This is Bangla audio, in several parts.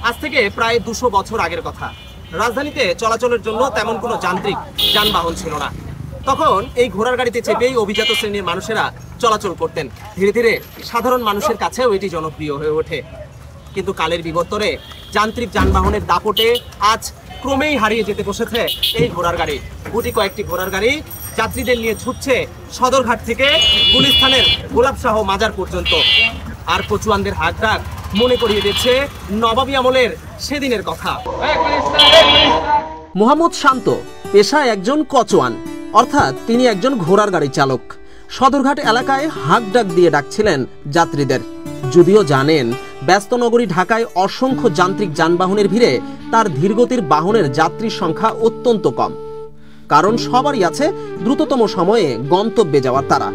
আজ থেকে প্রায় 200 বছর আগের কথা। রাজধানীতে চলাচলের জন্য তেমন কোনো যান্ত্রিক যানবাহন ছিল না। তখন এই ঘোড়ার গাড়িতে চেপেই অভিজাত শ্রেণীর মানুষেরা চলাচল করতেন। ধীরে ধীরে সাধারণ মানুষের কাছেও এটি জনপ্রিয় হয়ে ওঠে। কিন্তু কালের বিবর্তনে যান্ত্রিক যানবাহনের দাপটে আজ ক্রমেই হারিয়ে যেতে বসেছে এই ঘোড়ার গাড়ি। গুটি কয়েকটি ঘোড়ার গাড়ি যাত্রীদের নিয়ে ছুটছে সদরঘাট থেকে গুলিস্তানের গোলাপশাহ মাজার পর্যন্ত। আর কচুয়ানদের হাত ডাক মনে করিয়ে দিচ্ছে নবাবী আমলের সেদিনের কথা। মোহাম্মদ শান্ত পেশায় একজন কচুয়ান, অর্থাৎ তিনি একজন ঘোড়ার গাড়ি চালক। সদরঘাট এলাকায় হাঁক ডাক দিয়ে ডাকছিলেন যাত্রীদের। যদিও জানেন ব্যস্ত নগরী ঢাকায় অসংখ্য যান্ত্রিক যানবাহনের ভিড়ে তার ধীরগতির বাহনের যাত্রীর সংখ্যা অত্যন্ত কম, কারণ সবারই আছে দ্রুততম সময়ে গন্তব্যে যাওয়ার তাড়া।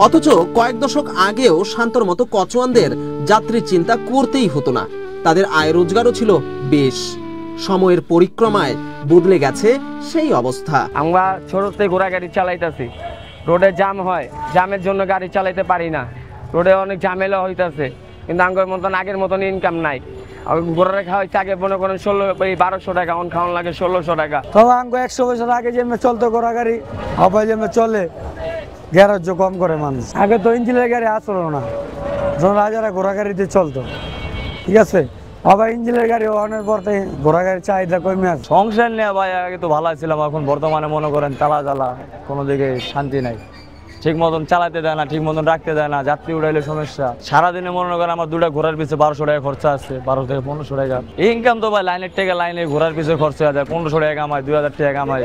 অথচ কয়েক দশক আগেও শান্তর মতো কচুয়ানদের যাত্রীর চিন্তা করতেই হতো না। তাদের আয় রোজগারও ছিল বেশ। সময়ের পরিক্রমায় বদলে গেছে সেই অবস্থা। আমরা ছোটতে ঘোড়া গাড়ি চালাইতেছি, রোডে জ্যাম হয়, জ্যামের জন্য গাড়ি চালাইতে পারি না, রোডে অনেক ঝামেলা হইতেছে, কিন্তু আমার মতন আগের মতন ইনকাম নাই। ঘোড়া খাওয়াইছে আগে মনে করেন 1200 টাকা, অন খাওয়ান লাগে 1600 টাকা। তবে আঙ্গ 100 বছর আগে যে চলতো ঘোড়া গাড়ি, হবাই যে চলে গ্যারাজ কম করে মানুষ। আগে তো ইঞ্জিনের গাড়ি আসলো না, যখন রাজারা ঘোড়া গাড়িতে চলতো, ঠিক আছে। আবার ইঞ্জিনের গাড়ি অনেক পরে ঘোড়া গাড়ির চাহিদা কমে আছে। সংসার নিয়ে ভাই আগে তো ভালো ছিলাম, এখন বর্তমানে মনে করেন তালা জ্বালা, কোনো দিকে শান্তি নাই। ঠিক মতন চালাতে দেয় না, ঠিক মতন রাখতে দেয় না, যাত্রী উঠাইলে সমস্যা। সারাদিনে মনে করেন আমার 2টা ঘোড়ার পিছনে 1200 টাকা খরচা আছে, 12 থেকে 1500 টাকা ইনকাম। তো ভাই লাইনের টাকা লাইনে ঘোড়ার পিছনে খরচা হয়ে যায়, 1500 টাকা কামাই, 2000 টাকা কামাই।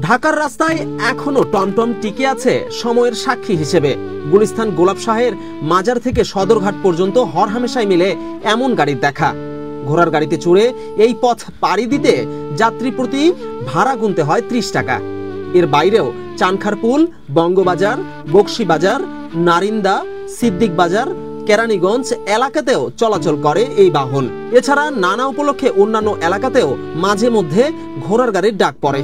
ঢাকার রাস্তায় এখনো টমটম টিকে আছে সময়ের সাক্ষী হিসেবে। গুলিস্তান গোলাপ শাহের মাজার থেকে সদরঘাট পর্যন্ত হরহামেশাই মিলে এমন গাড়ির দেখা। ঘোড়ার গাড়িতে চড়ে এই পথ পাড়ি দিতে যাত্রী প্রতি ভাড়া গুনতে হয় 30 টাকা। এর বাইরেও চানখারপুল, বঙ্গবাজার, বকশীবাজার, নারিন্দা, সিদ্দিক বাজার, কেরানীগঞ্জ এলাকাতেও চলাচল করে এই বাহন। এছাড়া নানা উপলক্ষে অন্যান্য এলাকাতেও মাঝে মধ্যে ঘোড়ার গাড়ির ডাক পড়ে।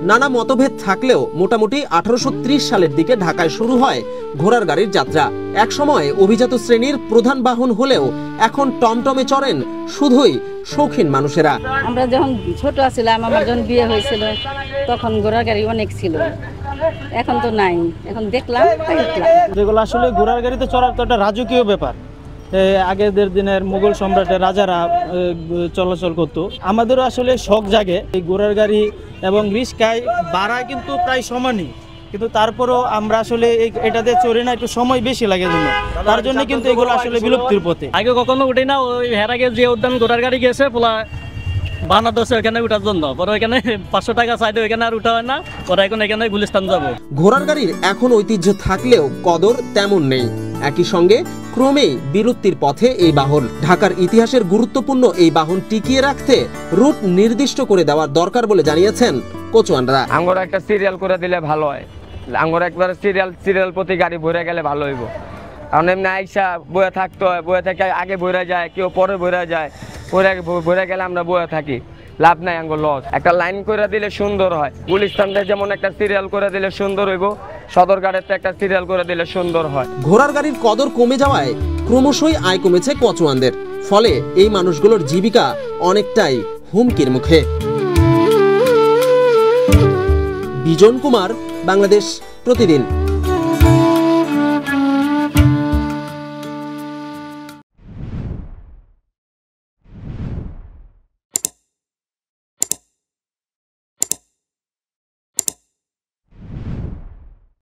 নানা মতভেদ থাকলেও মোটামুটি 1830 সালের দিকে ঢাকায় শুরু হয় ঘোড়ার গাড়ির যাত্রা। এক সময় অভিজাত শ্রেণীর প্রধান বাহন হলেও এখন টমটমে চড়েন শুধুই শৌখিন মানুষেরা। আমরা যখন ছোট ছিলাম, আমার যখন বিয়ে হয়েছিল, তখন ঘোড়ার গাড়ি অনেক ছিল, এখন তো নাই। এখন দেখলাম যেগুলো আসলে ঘোড়ার গাড়িতে চড়ার তো একটা রাজকীয় ব্যাপার। আগের দিনের মুঘল সম্রাটের রাজারা চলাচল করতো। আমাদেরও আসলে শখ জাগে এই ঘোড়ার গাড়ি এবং রিস্কায় ভাড়া কিন্তু প্রায় সমানই, কিন্তু তারপরও আমরা আসলে এটাতে চড়ি না, একটু সময় বেশি লাগে জন্য, তার জন্য কিন্তু এগুলো আসলে বিলুপ্তির পথে। আগে কখনো উঠি না, ওই হেরাগে যে উদ্যান ঘোড়ার গাড়ি গেছে পোলা বানাতেছে ওখানে উঠার জন্য, পরে ওইখানে 500 টাকা চাইতে ওইখানে আর উঠা হয় না, পরে এখন এখানে গুলিস্তান যাবো। ঘোড়ার গাড়ির এখন ঐতিহ্য থাকলেও কদর তেমন নেই। একই সঙ্গে ক্রমেই বিলুপ্তির পথে এই বাহন। ঢাকার ইতিহাসের গুরুত্বপূর্ণ এই বাহন টিকিয়ে রাখতে রুট নির্দিষ্ট করে দেওয়ার দরকার বলে জানিয়েছেন কচুয়ানরা। আঙ্গর একটা সিরিয়াল করে দিলে ভালো হয়, আঙ্গর একবার সিরিয়াল প্রতি গাড়ি ভরে গেলে ভালো হইব। কারণ এমনি আইসা বয়ে থাকতে হয়, বয়ে থেকে আগে বইরা যায়, কেউ পরে বইরা যায়, বইরা গেলে আমরা বয়ে থাকি, লাভ নাই, আঙ্গর লস। একটা লাইন করে দিলে সুন্দর হয়। গুলিস্তানদের যেমন একটা সিরিয়াল করে দিলে সুন্দর হইব, সদরঘাটের একটা সিরিয়াল করে দিলে সুন্দর হয়। ঘোড়ার গাড়ির কদর কমে যাওয়ায় ক্রমশই আয় কমেছে কচুয়ানদের। ফলে এই মানুষগুলোর জীবিকা অনেকটাই হুমকির মুখে। বিজন কুমার, বাংলাদেশ প্রতিদিন।